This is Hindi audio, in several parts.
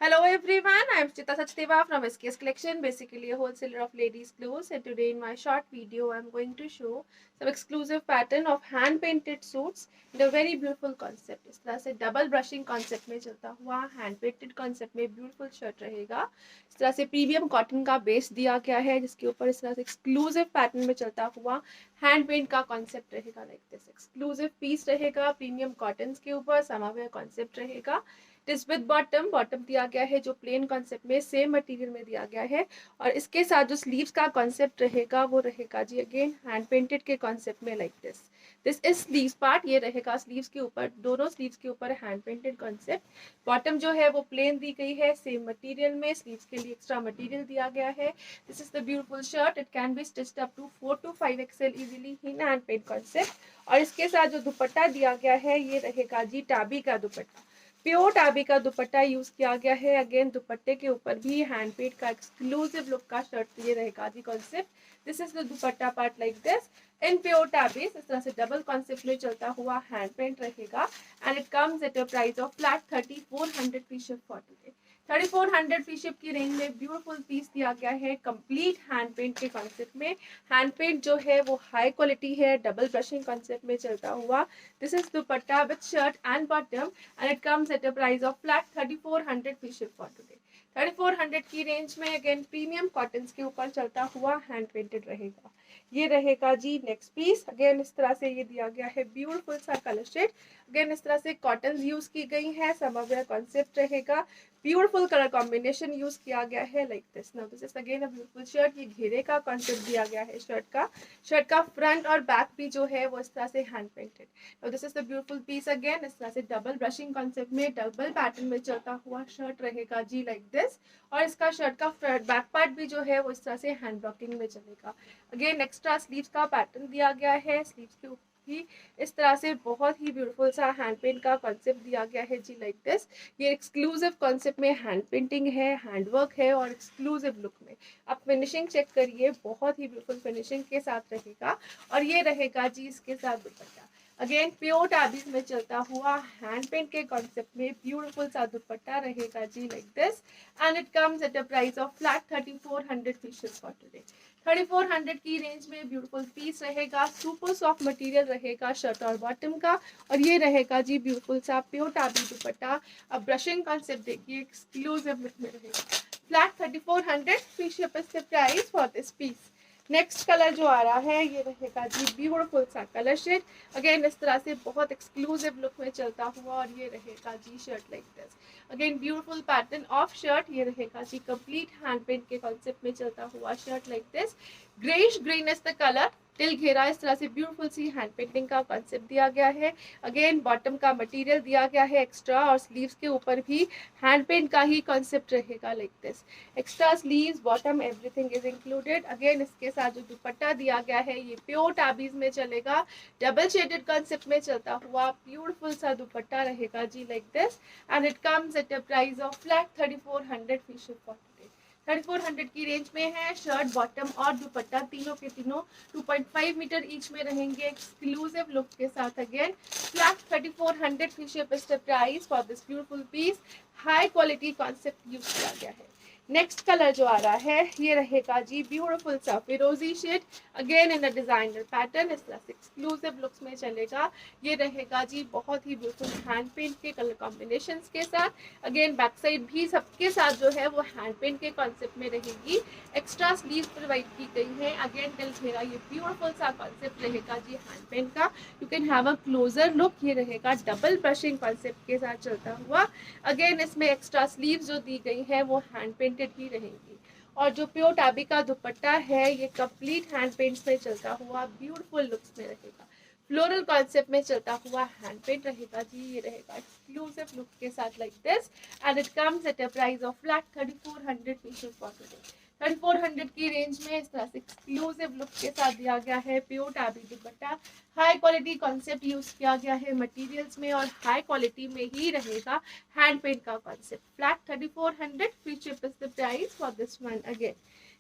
Hello everyone, I am Chita Sachdeva from SKS Collection, basically a wholesaler of ladies clothes, and today in my short video I am going to show some exclusive pattern of hand painted suits in a very beautiful concept. इस तरह से डबल ब्रशिंग कॉन्सेप्ट में चलता हुआ हैंड पेंटेड कॉन्सेप्ट में ब्यूटीफुल शर्ट रहेगा। इस तरह से प्रीमियम कॉटन का बेस दिया गया है जिसके ऊपर इस तरह से एक्सक्लूसिव पैटर्न में चलता हुआ हैंड पेंट का कॉन्सेप्ट रहेगा। लाइक दिस एक्सक्लूसिव पीस रहेगा, प्रीमियम कॉटन के ऊपर समावेय कॉन्सेप्ट रहेगा। इट विद बॉटम, बॉटम दिया गया है जो प्लेन कॉन्सेप्ट में सेम मटेरियल में दिया गया है। और इसके साथ जो स्लीव्स का कॉन्सेप्ट रहेगा वो रहेगा जी अगेन हैंड पेंटेड के कॉन्सेप्ट में। Like this is sleeves part, ये रहेगा स्लीव्स के ऊपर, दोनों स्लीव्स के ऊपर हैंड पेंटेड कॉन्सेप्ट। बॉटम जो है वो प्लेन दी गई है सेम मटेरियल में, स्लीव्स के लिए एक्स्ट्रा मटेरियल दिया गया है। This is the beautiful shirt, it can be stitched up to 4 to 5 XL easily in hand paint concept. और इसके साथ जो दुपट्टा दिया गया है ये रहेगा जी टाबी का दुपट्टा, प्योर टाबी का दुपट्टा यूज किया गया है। अगेन दुपट्टे के ऊपर भी हैंड पेंट का एक्सक्लूसिव लुक का शर्ट ये रहेगा जी concept. This is the dupatta part like this in pure tabby. इस तरह से डबल कॉन्सेप्ट में चलता हुआ हैंड पेंट रहेगा and it comes at a price of flat 3400 free ship for today. 3400 free ship की रेंज में ब्यूटीफुल पीस दिया गया है कंप्लीट हैंड पेंट के कॉन्सेप्ट में। हैंड पेंट जो है वो हाई क्वालिटी है, डबल ब्रशिंग कॉन्सेप्ट में चलता हुआ। This is dupatta with shirt and bottom and it comes at a price of flat 3400 free ship for today। 3400 की रेंज में अगेन प्रीमियम कॉटन के ऊपर चलता हुआ हैंड पेंटेड रहेगा। ये रहेगा जी नेक्स्ट पीस। अगेन इस तरह से ये दिया गया है ब्यूटीफुल सा कलर शेड। अगेन इस तरह से कॉटन यूज की गई है, समवेयर कॉन्सेप्ट रहेगा, ब्यूटीफुल कलर कॉम्बिनेशन यूज किया गया है। Like this now this is again a beautiful shirt. ये घेरे का कॉन्सेप्ट दिया गया है शर्ट का फ्रंट और बैक भी जो है वो इस तरह से hand painted. Now this is the beautiful piece again, इस तरह से डबल ब्रशिंग कॉन्सेप्ट में डबल पैटर्न में चलता हुआ शर्ट रहेगा जी लाइक दिस। और इसका शर्ट का बैक पार्ट भी जो है वो इस तरह से हैंड ब्लॉकिंग में चलेगा। अगेन एक्स्ट्रा स्लीव्स का पैटर्न दिया गया है, स्लीव्स के ऊपर ही इस तरह से बहुत ही ब्यूटीफुल सा हैंड पेंट का कॉन्सेप्ट दिया गया है जी लाइक दिस। ये एक्सक्लूसिव कॉन्सेप्ट में हैंड पेंटिंग है, हैंडवर्क है और एक्सक्लूसिव लुक में। आप फिनिशिंग चेक करिए, बहुत ही ब्यूटीफुल फिनिशिंग के साथ रहेगा। और ये रहेगा जी इसके साथ दुपट्टा। अगेन प्योर टाबीज में चलता हुआ हैंड पेंट के कॉन्सेप्ट में ब्यूटीफुल सा दुपट्टा रहेगा जी like this and it comes at a price of flat 3400 fishes for today. 3400 की रेंज में ब्यूटीफुल पीस रहेगा, सुपर सॉफ्ट मटेरियल रहेगा शर्ट और बॉटम का। और ये रहेगा जी ब्यूटीफुल सा प्योर टाबी दुपट्टा। अब ब्रशिंग कॉन्सेप्ट देखिए, एक्सक्लूसिव लुक में रहेगा। Flat 3400 fishes is the price for this piece. Next colour जो आ रहा है ये रहेगा जी ब्यूटीफुल सा कलर शेड। अगेन इस तरह से बहुत एक्सक्लूसिव लुक में चलता हुआ और ये रहेगा जी shirt like this. Again beautiful pattern of shirt, ये रहेगा जी कंप्लीट हैंड पेंट के कॉन्सेप्ट में चलता हुआ shirt like this. Greyish green is the colour, till घेरा इस तरह से ब्यूटीफुल सी हैंड पेंटिंग का कॉन्सेप्ट दिया गया है। अगेन बॉटम का मटेरियल दिया गया है एक्स्ट्रा और स्लीव्स के ऊपर भी हैंड पेंट का ही कॉन्सेप्ट रहेगा like this. Extra sleeves bottom everything is included. Again इसके साथ जो दुपट्टा दिया गया है ये प्योर टाबीज में चलेगा, डबल शेडेड कॉन्सेप्ट में चलता हुआ ब्यूटीफुल सा दुपट्टा रहेगा जी like this and it comes at a price of flat 3400 fishes for today. 3400 की रेंज में है। शर्ट बॉटम और दुपट्टा तीनों के तीनों 2.5 मीटर ईच में रहेंगे एक्सक्लूसिव लुक के साथ। Again flat 3400 fishes is the price for this beautiful piece. High quality concept use किया गया है। नेक्स्ट कलर जो आ रहा है ये रहेगा जी ब्यूटीफुल सा फिरोजी shade. Again in a designer pattern, इस तरह से एक्सक्लूसिव लुक्स में चलेगा। ये रहेगा जी बहुत ही ब्यूटीफुल हैंड पेंट के कलर कॉम्बिनेशन के साथ। अगेन बैक साइड भी सबके साथ जो है वो हैंड पेंट के कॉन्सेप्ट में रहेगी, एक्स्ट्रा स्लीव प्रोवाइड की गई है। अगेन टिल घेरा ये ब्यूटीफुल सा कॉन्सेप्ट रहेगा जी हैंड पेंट का। You can have a closure look, ये रहेगा डबल ब्रशिंग कॉन्सेप्ट के साथ चलता हुआ। अगेन इसमें एक्स्ट्रा स्लीव जो दी गई है वो हैंड पेंटेड ही रहेंगी। और जो प्योर टाबी का दुपट्टा है ये कंप्लीट हैंड पेंट्स में चलता हुआ ब्यूटीफुल लुक्स में रहेगा, फ्लोरल कॉन्सेप्ट में चलता हुआ हैंड पेंट रहेगा जी। ये रहेगा एक्सक्लूसिव लुक के साथ like this and it comes at a price of flat 3400 pieces for today. 3400 की रेंज में इस तरह से एक्सक्लूसिव लुक के साथ दिया गया है प्योर टाबी दुपट्टा। हाई क्वालिटी कॉन्सेप्ट यूज किया गया है मटेरियल्स में और हाई क्वालिटी में ही रहेगा हैंड पेंट का concept. Flat 3400 free ship is the price for this one. Again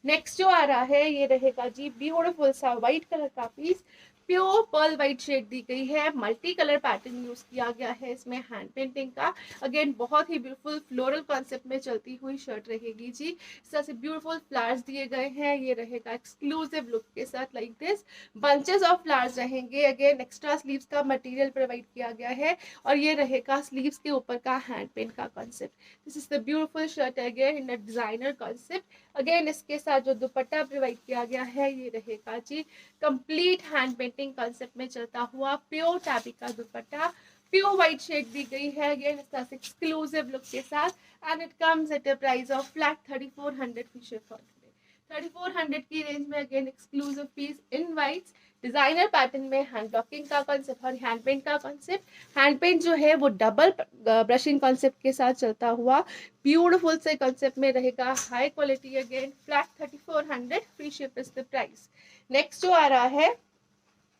next जो आ रहा है ये रहेगा जी ब्यूटीफुल सा व्हाइट कलर का piece, pure pearl white shade दी गई है, मल्टी कलर पैटर्न यूज किया गया है इसमें हैंड पेंटिंग का। अगेन बहुत ही ब्यूटीफुल फ्लोरल कॉन्सेप्ट में चलती हुई शर्ट रहेगी जी। इस तरह से ब्यूटीफुल फ्लावर्स दिए गए हैं, ये रहेगा एक्सक्लूसिव लुक के साथ like this, bunches of flowers रहेंगे। अगेन एक्स्ट्रा स्लीव्स का मटेरियल प्रोवाइड किया गया है और ये रहेगा स्लीव्स के ऊपर का हैंड पेंट का concept. This is the beautiful shirt again in a designer concept. Again इसके साथ जो दुपट्टा प्रोवाइड किया गया है ये रहेगा जी कंप्लीट हैंड पेंटिंग कॉन्सेप्ट में चलता हुआ प्योर टैबी का दुपट्टा, प्योर व्हाइट शेड दी गई है अगेन इस तरह से एक्सक्लूसिव लुक के साथ, and it comes at a price of flat 3400 free ship. 3400 की रेंज में अगेन एक्सक्लूसिव पीस इन वाइट्स, डिजाइनर पैटर्न में हैंड ब्लॉकिंग का कॉन्सेप्ट और हैंड पेंट का कॉन्सेप्ट। हैंड पेंट जो है वो डबल ब्रशिंग कॉन्सेप्ट के साथ चलता हुआ ब्यूटीफुल से कॉन्सेप्ट में रहेगा, high quality again flat 3400 free ship is the price. Next जो आ रहा है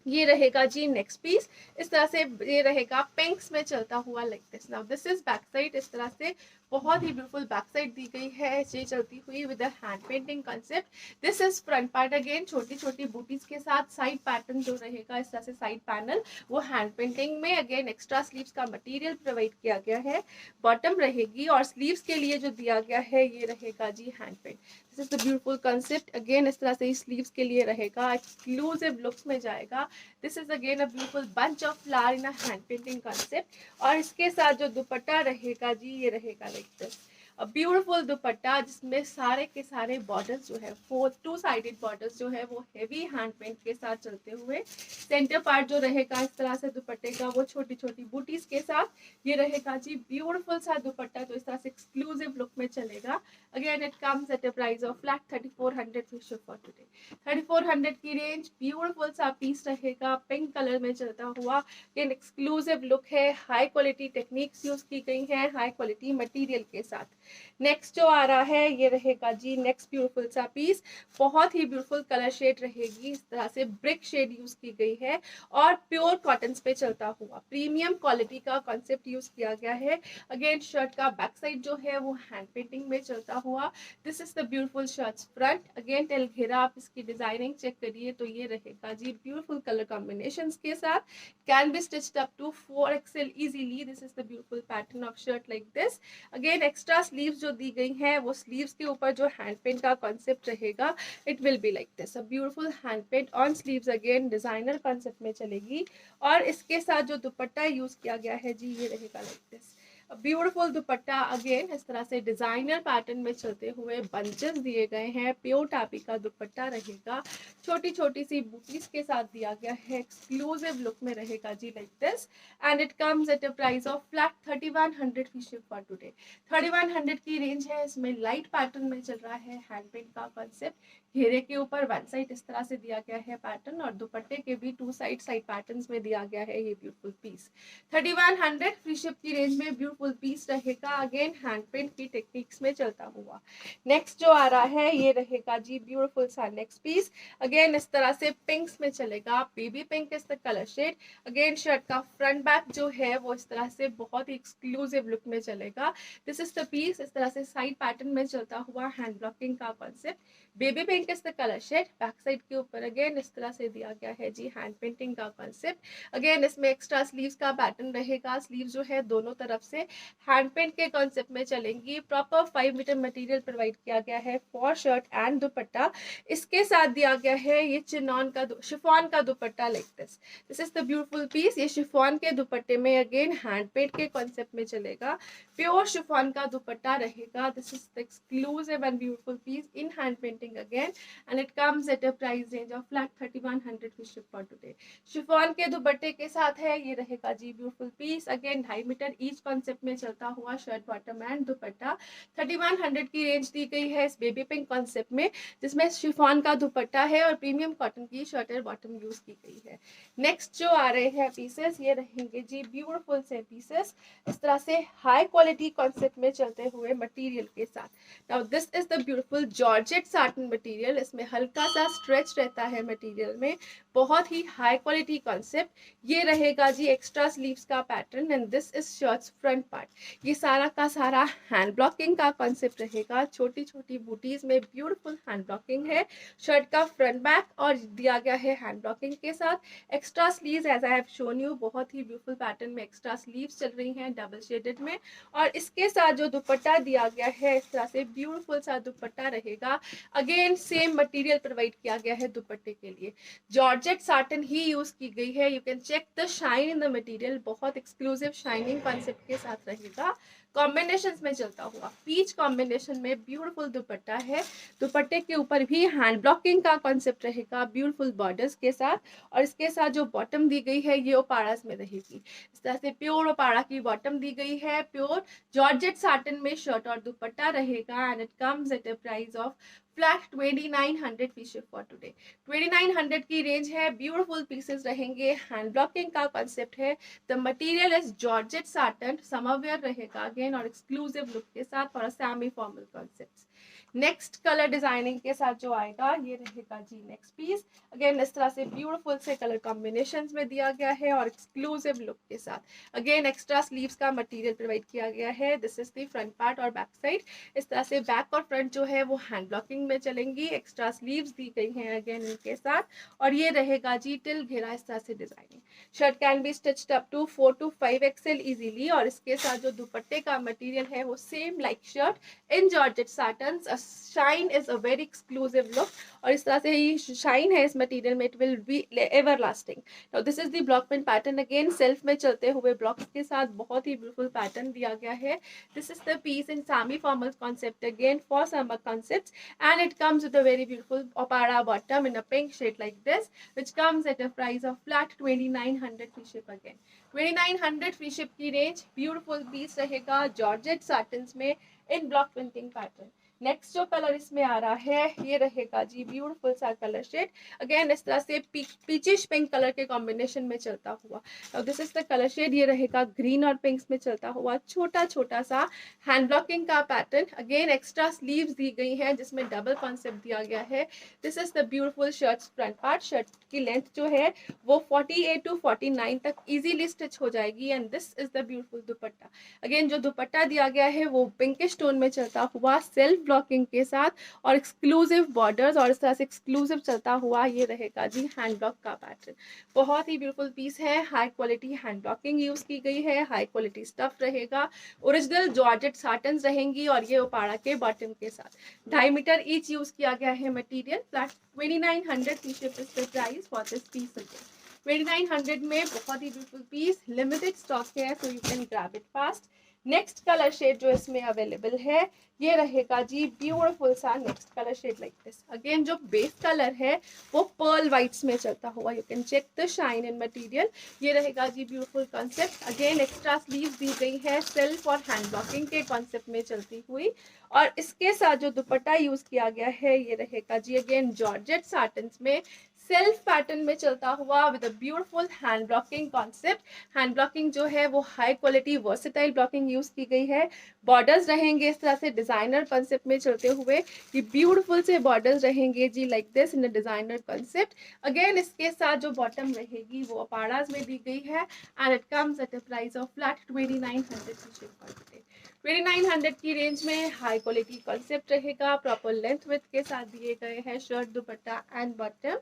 ये रहेगा जी नेक्स्ट पीस, इस तरह से ये रहेगा पिंक्स में चलता हुआ like this. Now this is back side, इस तरह से बहुत ही ब्यूटीफुल बैक साइड दी गई है ये चलती हुई with hand painting concept. This is front part again छोटी छोटी बूटीज के साथ, साइड पैटर्न जो रहेगा इस तरह से साइड पैनल वो हैंड पेंटिंग में। अगेन एक्स्ट्रा स्लीव्स का मटेरियल प्रोवाइड किया गया है, बॉटम रहेगी और स्लीव्स के लिए जो दिया गया है ये रहेगा जी hand paint. This is the beautiful concept again इस तरह से स्लीव्स के लिए रहेगा, एक्सक्लूसिव लुक्स में जाएगा। This is again a beautiful bunch of flower in a hand painting concept और इसके साथ जो दुपट्टा रहेगा जी ये रहेगा लाइक दिस, अ ब्यूटीफुल दुपट्टा जिसमें सारे के सारे बॉर्डर्स जो है फोर टू साइडेड बॉर्डर्स जो है वो हेवी हैंड पेंट के साथ चलते हुए, सेंटर पार्ट जो रहेगा इस तरह से दुपट्टे का वो छोटी छोटी बूटीज के साथ, ये रहेगा जी ब्यूटीफुल सा दुपट्टा तो इस तरह से एक्सक्लूसिव लुक में चलेगा। Again it comes at a price of flat 3400 for today. 3400 की रेंज, ब्यूटीफुल सा पीस रहेगा पिंक कलर में चलता हुआ, ये एक्सक्लूसिव लुक है, हाई क्वालिटी टेक्निक्स यूज की गई हैं हाई क्वालिटी मटेरियल के साथ। नेक्स्ट जो आ रहा है ये रहेगा जी नेक्स्ट ब्यूटीफुल सा पीस, बहुत ही ब्यूटीफुल कलर शेड रहेगी, इस तरह से ब्रिक शेड यूज की गई है और प्योर कॉटन पे चलता हुआ प्रीमियम क्वालिटी का कॉन्सेप्ट यूज किया गया है। अगेन शर्ट का बैक साइड जो है वो हैंड पेंटिंग में चलता हुआ, this is the beautiful shirt front. Again tail घेरा आप इसकी डिजाइनिंग चेक करिए तो ये रहेगा जी ब्यूटीफुल कलर कॉम्बिनेशन के साथ, can be stitched up to 4XL easily. This is the beautiful pattern of shirt like this. Again extra sleeves जो दी गई हैं वो स्लीव्स के ऊपर जो हैंड पेंट का कॉन्सेप्ट रहेगा it will be like this, a beautiful hand paint on sleeves again designer concept में चलेगी और इसके साथ जो दुपट्टा यूज किया गया है जी ये रहेगा like this, beautiful dupatta again इस तरह से डिजाइनर पैटर्न में चलते हुए बंचेस दिए गए हैं, प्योर टापी का दुपट्टा रहेगा, छोटी छोटी सी बूटीज के साथ दिया गया है, एक्सक्लूसिव लुक में रहेगा जी like this, and it comes at a price of flat 3100 की शिप फॉर टुडे। 3100 की रेंज है, इसमें लाइट पैटर्न में चल रहा है हैंड पेंट का कॉन्सेप्ट, घेरे के ऊपर वन साइड इस तरह से दिया गया है पैटर्न और दुपट्टे के भी टू साइड पैटर्न्स में दिया गया है ये ब्यूटीफुल पीस। 3100 फ्री शिप की रेंज में ब्यूटीफुल पीस रहेगा, अगेन हैंड पेंट की टेक्निक्स में चलता हुआ। नेक्स्ट जो आ रहा है ये रहेगा जी ब्यूटीफुल सा नेक्स्ट पीस, अगेन इस तरह से पिंक्स में चलेगा, baby pink is the colour shade. Again shirt का फ्रंट बैक जो है वो इस तरह से बहुत ही एक्सक्लूसिव लुक में चलेगा, दिस इज द पीस, इस तरह से साइड पैटर्न में चलता हुआ हैंड ब्लॉकिंग का concept, baby pink is the colour shade, back side के ऊपर अगेन इस तरह से दिया गया है जी हैंड पेंटिंग का कॉन्सेप्ट। अगेन इसमें एक्स्ट्रा स्लीव्स का पैटर्न रहेगा, स्लीव जो है दोनों तरफ से हैंड पेंट के कॉन्सेप्ट में चलेंगी, प्रॉपर 5 मीटर मटेरियल प्रोवाइड किया गया है फॉर शर्ट एंड दुपट्टा। इसके साथ दिया गया है ये चिनॉन का शिफॉन का dupatta like this, this is the beautiful piece, ये शिफॉन के दुपट्टे में अगेन हैंड पेंट के कॉन्सेप्ट में चलेगा, प्योर शिफॉन का दुपट्टा रहेगा, this is the exclusive and beautiful piece in hand painting again, and it comes at a price range of flat 3100 की शिप फॉर टुडे। शिफॉन के दुपट्टे के साथ है ये रहेगा जी beautiful piece, again 2.5 metre each concept में चलता हुआ शर्ट बॉटम एंड दुपट्टा। 3100 की रेंज दी गई है इस बेबी पिंक कॉन्सेप्ट में जिसमें शिफॉन का दुपट्टा है और प्रीमियम कॉटन की शर्ट और बॉटम यूज की गई है। नेक्स्ट जो आ रहे हैं पीसेस ये रहेंगे जी ब्यूटीफुल से पीसेस, इस तरह से हाई क्वालिटी कॉन्सेप्ट में चलते हुए मटेरियल के साथ। Now this is the beautiful georgette satin material, इसमें हल्का सा स्ट्रेच रहता है मटेरियल में, बहुत ही हाई क्वालिटी कॉन्सेप्ट। ये रहेगा जी एक्स्ट्रा स्लीव्स का pattern and this is shirts front front part, ये सारा का सारा हैंड ब्लॉकिंग का कॉन्सेप्ट रहेगा। छोटी छोटी बूटीज में ब्यूटीफुल हैंड ब्लॉकिंग है। शर्ट का फ्रंट बैक और दिया गया है हैंड ब्लॉकिंग के साथ। Extra sleeves as I have shown you, बहुत ही ब्यूटीफुल पैटर्न में एक्स्ट्रा स्लीव्स चल रही हैं डबल शेडेड में। और इसके साथ जो दुपट्टा दिया गया है, इस तरह से ब्यूटीफुल सा दुपट्टा रहेगा। अगेन सेम मटेरियल प्रोवाइड किया गया है दुपट्टे के लिए, जॉर्जेट साटन ही यूज की गई है। You can check the shine in the material, बहुत एक्सक्लूसिव शाइनिंग कॉन्सेप्ट के साथ रहेगा। कॉम्बिनेशंस में चलता हुआ पीच कॉम्बिनेशन में ब्यूटीफुल दुपट्टा है। दुपट्टे के ऊपर भी हैंड ब्लॉकिंग का कॉन्सेप्ट रहेगा ब्यूटीफुल बॉर्डर्स के साथ। और इसके साथ जो बॉटम दी गई है ये ओपाड़ास में रहेगी। इस तरह से प्योर ओपाड़ा की बॉटम दी गई है। प्योर जॉर्जेट साटन में शर्ट और दुपट्टा रहेगा and it comes at a price of flat 2900 free ship for today. 2900 की रेंज है। ब्यूटीफुल पीसेस रहेंगे, हैंड ब्लॉकिंग का कॉन्सेप्ट है। The material is georgette satin, summer wear रहेगा अगेन और एक्सक्लूसिव लुक के साथ और semi formal concept. Next colour designing के साथ जो आएगा ये रहेगा जी नेक्स्ट पीस। अगेन इस तरह से ब्यूटीफुल से कलर कॉम्बिनेशंस में दिया गया है और एक्सक्लूसिव लुक के साथ। अगेन एक्स्ट्रा स्लीव्स का मटेरियल प्रोवाइड किया गया है। This is the front part और बैक साइड। इस तरह से बैक और फ्रंट जो है वो हैंड ब्लॉकिंग में चलेंगी। एक्स्ट्रा स्लीव्स दी गई हैं अगेन इनके साथ। और ये रहेगा जी टिल घेरा इस तरह से designing. Shirt can be stitched up to 4 to 5 XL easily. और इसके साथ जो दुपट्टे का मटेरियल है वो same like shirt in georgette satins. Shine is a very exclusive look और इस तरह से ही शाइन है इस मटेरियल में, it will be ever lasting. Now this is the block print pattern. Again self में चलते हुए ब्लॉक्स के साथ बहुत ही ब्यूटीफुल पैटर्न दिया गया है। This is the piece in semi formal concept again for summer concepts and it comes with a very beautiful opara bottom in a pink shade like this, which comes at a price of flat 2900 free ship again। 2900 free ship की रेंज। ब्यूटीफुल पीस रहेगा जॉर्जेट साटन्स में in block printing pattern. Next जो कलर इसमें आ रहा है ये रहेगा जी ब्यूटीफुल सा कलर शेड। अगेन इस तरह से पीचिश पिंक कलर के कॉम्बिनेशन में चलता हुआ। Now this is the colour shade. ये रहेगा ग्रीन और पिंक्स में चलता हुआ छोटा छोटा सा हैंड ब्लॉकिंग का पैटर्न। अगेन एक्स्ट्रा स्लीव्स दी गई हैं जिसमें डबल कॉन्सेप्ट दिया गया है। This is the beautiful shirt front part. Shirt की लेंथ जो है वो 48 to 49 तक इजीली स्टिच हो जाएगी and this is the beautiful dupatta. Again जो दुपट्टा दिया गया है वो पिंकिश टोन में चलता हुआ सेल्फ ब्लॉकिंग के साथ और एक्सक्लूसिव बॉर्डर्स और इस तरह से एक्सक्लूसिव चलता हुआ ये रहेगा जी हैंड ब्लॉक का पैटर्न। बहुत ही ब्यूटीफुल पीस है। High quality hand blocking use की गई है, हाई क्वालिटी स्टफ रहेगा, ओरिजिनल जॉर्जेट साटन्स रहेंगी और ये ओपाड़ा के बॉटम के साथ। 2.5 मीटर ईच यूज किया गया है material. Flat 2900 free ship is the price for this piece again. 2900 में बहुत ही ब्यूटीफुल पीस, लिमिटेड स्टॉक है so you can grab it fast. Next colour shade जो इसमें अवेलेबल है ये रहेगा जी ब्यूटीफुल सा next colour shade like this. Again जो बेस कलर है वो पर्ल वाइट्स में चलता हुआ। You can check the shine in material. ये रहेगा जी beautiful concept. Again extra sleeves दी गई है सेल्फ और हैंड ब्लॉकिंग के कॉन्सेप्ट में चलती हुई। और इसके साथ जो दुपट्टा यूज किया गया है ये रहेगा जी अगेन जॉर्जेट साटन्स में सेल्फ पैटर्न में चलता हुआ with a beautiful hand blocking concept. Hand blocking जो है वो high quality versatile blocking use की गई है। बॉर्डर्स रहेंगे इस तरह से डिजाइनर कॉन्सेप्ट में चलते हुए। ये ब्यूटीफुल से बॉर्डर्स रहेंगे जी like this in a designer concept. Again इसके साथ जो बॉटम रहेगी वो अपाड़ास में दी गई है and it comes at a price of flat 2900। 2900 की रेंज में हाई क्वालिटी कॉन्सेप्ट रहेगा। प्रॉपर लेंथ विड्थ के साथ दिए गए हैं shirt dupatta and bottom.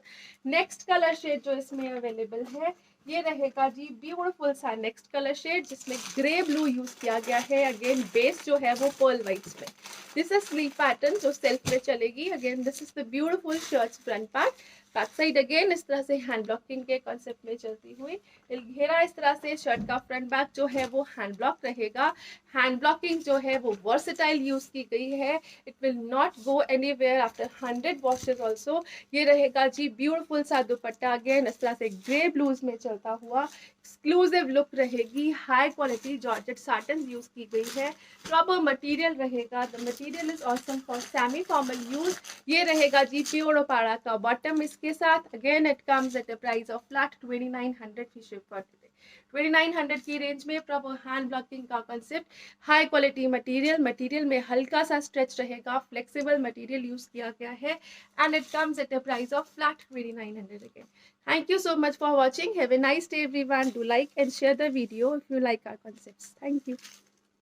Next colour shade जो इसमें अवेलेबल है ये रहेगा जी ब्यूटीफुल सा नेक्स्ट कलर शेड जिसमें ग्रे ब्लू यूज किया गया है। अगेन बेस जो है वो पर्ल वाइट्स में। दिस इज स्लीव पैटर्न जो सेल्फ में चलेगी। Again this is the beautiful shirt front part. Back side again इस तरह से हैंड ब्लॉकिंग के कॉन्सेप्ट में चलती हुई। घेरा इस तरह से शर्ट का फ्रंट बैक जो है वो हैंड ब्लॉक रहेगा। हैंड ब्लॉकिंग जो है वो वर्सेटाइल यूज की गई है। It will not go anywhere after 100 washes also. ये रहेगा जी ब्यूटीफुल सा दुपट्टा। अगेन इस तरह से ग्रे ब्लूज में चलता हुआ एक्सक्लूसिव लुक रहेगी। High quality georgette satin use की गई है। प्रॉपर मटेरियल रहेगा। The material is awesome for semi formal use. ये रहेगा जी प्योर ओपाड़ा का बॉटम इसके साथ। Again it comes at a price of flat 2900 free ship for today. 2900 की रेंज में प्रॉपर हैंड ब्लॉकिंग का कंसेप्ट, हाई क्वालिटी मटेरियल में हल्का सा स्ट्रेच रहेगा, फ्लेक्सिबल मटेरियल यूज किया गया है and it comes at a price of flat 2900 again. Thank you so much for watching. Have a nice day everyone. Do like and share the video if you like our concepts. Thank you.